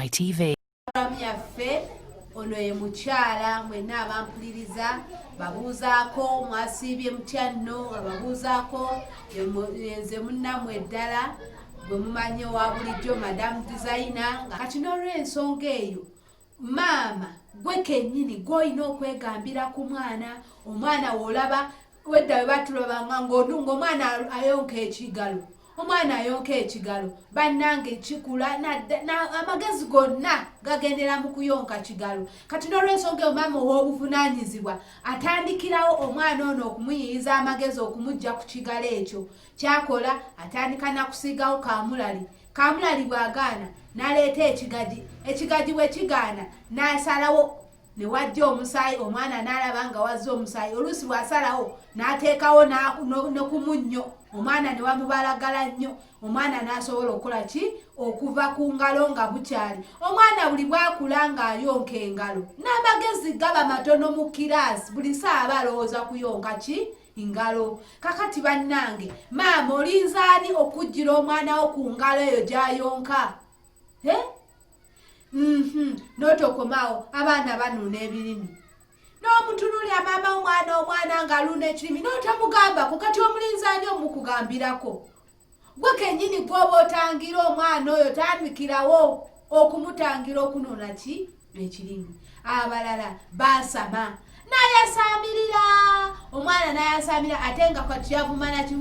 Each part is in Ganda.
ITV. Yaffe ono ye mukyala mwenna abampuliriza babuuzaako mwasiibye mutya nno ababuuzaako nze munnammwe eddala bwe mumanyi owa bulijjo Madamu Designer nga kati n'olw'ensonga eyo maama gwe kennyini gw'olina okwegambira ku mwana omwana w'olaba wedda we batulabanga ng'omwana ayonka ekigalo omwana ayonka ekigalo bannange kikula amagezi gonna gagendera mu kuyonka kigalo kati n'olw'ensonga eyo maama ow'obuvunaanyizibwa atandikirawo omwana ono okumuyiriza amagezi okumujja ku kigalo ekyo kyakola atandika nakusiigawo kamulali bw'agaana n'aleeta ekigaji bwe kigaana n'asalawo ne wajja omusaayi omwana n'alaba nga wazza omusaayi oluusi bw'asalawo n'ateekawo ne ku munnyo omwana ne wamubalagala nnyo omwana n'asobola okukola ki okuva ku ngalo nga bukyali omwana buli bwakula ng'ayonka engalo n'amagezi gaba matono mu kiraasi buli saaba alowooza kuyonka ki ingalo kakati bannange maama olinzaani okujjira omwana wo ku ngalo eyo gy'ayonka n'otokomaawo abaana banuuna ebirimi n'omutunulya maama omwana ng'aluuna ekirimi n'otamugambako kati omulinzaani omukugambirako gwe kennyini gw'oba otangira omwana oyo tandikirawo okumutangira okunuuna ki ekirimi abalala baasama n'ayasaamirira omwana n'ayasaamirira ate nga kati yavumana ki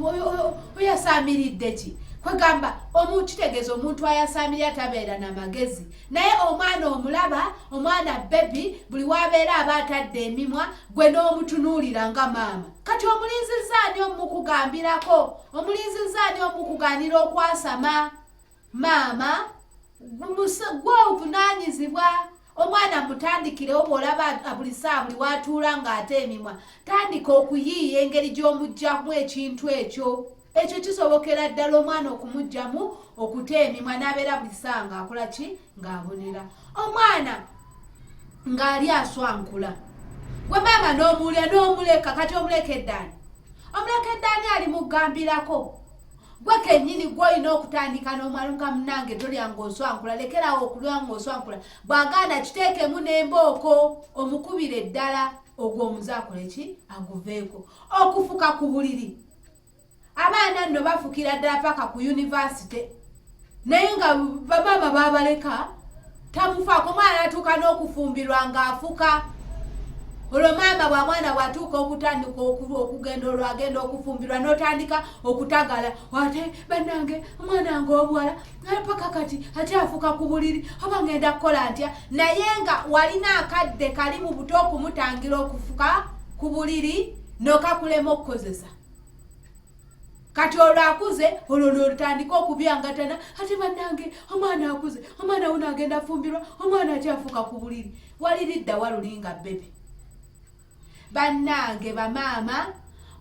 oyasaamiridde ki kwegamba kitegeeza omuntu ayasaamirira tabeera na magezi naye omwana omulaba omwana bebi buli wabeera aba atadde emimwa gwe n'omutunuulira nga maama kati omulinzizaani omukugambirako omulinzizaani omukugaanira okwasama maama gwe obuvunaanyizibwa omwana mutandikirewo bw'olaba buli saa buli watuula ng'ate emimwa tandika okuyiiya engeri gy'omugjamu ekintu ekyo kisobokera ddala omwana okumugjamu okuta emimwa n'abeera buli saa ng'akola ki ng'abonera omwana ng'ali aswankula gwe maama n'omuwulira n'omuleka kati omuleka eddaani ali mugambirako gwe kennyini gw'olina okutandika n'omwana nga munnange tolya ng'oswankula lekerawo okulya ng'oswankula bw'agaana kiteekemu n'embooko omukubire eddala ogwo omuzaakola ki aguveeko okufuka ku buliri abaana nno bafukira ddala paka ku yunivasite naye nga bamaama babaleka tamufaako omwana atuuka n'okufumbirwa ng'afuka olwo maama bwamwana bw'atuuka okutandika okugenda olwo agenda okufumbirwa n'otandika okutagala ate bannange omwana nga obuwala paka kati ate afuka ku buliri oba ngenda kukola ntya naye nga walina akadde kali mu buto okumutangira okufuka ku buliri n'okakulema okukozesa kati olwo akuze olwo n'olutandika okubyangatana ate bannange omwana akuze omwana wuno agenda fumbirwa omwana ate afuka ku buliri waliridda walulinga bebi bannange bamaama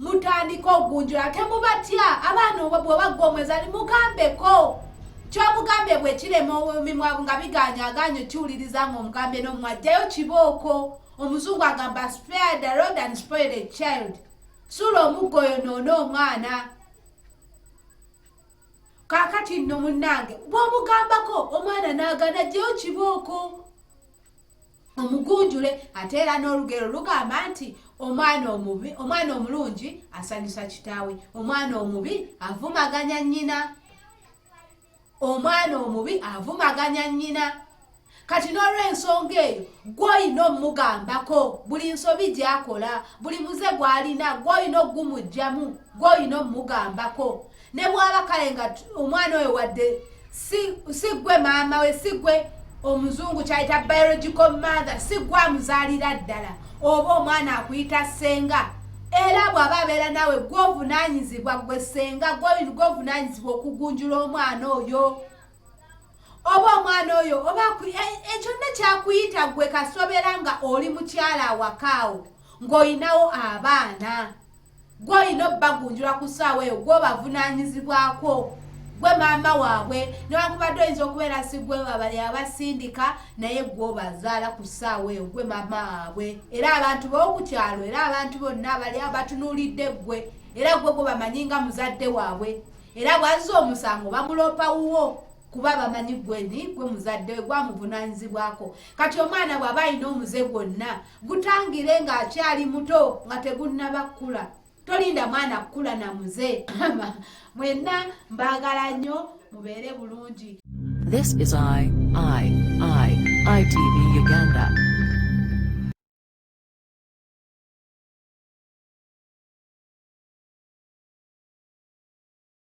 mutandika ogunjula temubatya abaana bw'obagga omwezali mugambeko kyomugambye bwe kirema emimwa nga biganyaganya kiwuliriza nga omugambye n'omwajjayo kibooko omuzungu agamba spare the rod and spoil a child sula omuggo oyo noona omwana kakati nno munnange bw'omugambako omwana n'agana ajjayo kibooko omugunjule ate era n'olugero lugamba nti omwana omulungi asanyusa kitaawe omwana omubi avumaganya nnyina kati n'olw'ensonga eyo gw'olina omugambako buli nsobi gy'akola buli muze gw'alina gw'olina ogumugjamu gw'olina omugambako ne bw'aba kale nga omwana oyo wadde si gwe maama we si gwe omuzungu kyayita biological mother si gwe amuzaalira ddala oba omwana akuyita ssenga era bw'aba abeera nawe gw'ovunaanyizibwa gwe ssenga gw'ovunaanyizibwa okugunjula omwana oyo oba omwana oyo oba ekyonna kyakuyita gwe kasobera nga oli mukyala awakaawo ng'olinawo abaana gw'olina obbagunjula ku ssaawa eyo gw'obavunaanyizibwako gwe maama waabwe newankubadde oyinza okubeera si gwe babali abasindika naye gw'obazaala ku ssaawa eyo gwe maama waabwe era abantu b'okukyalo era abantu bonna abali abatunuulidde gwe era gwe bamanyi nga muzadde waabwe era bw'azza omusango bamulopa wuwo kuba bamanyi gwe muzadde we gwamuvunaanyizibwako. Kati omwana bw'aba alina omuze gwonna gutangire ng'akyali muto nga tegunnaba kkula. Tolinda mwana kkula na muze. Mwenna mbaagala nnyo mubeere bulungi. This is ITV Uganda.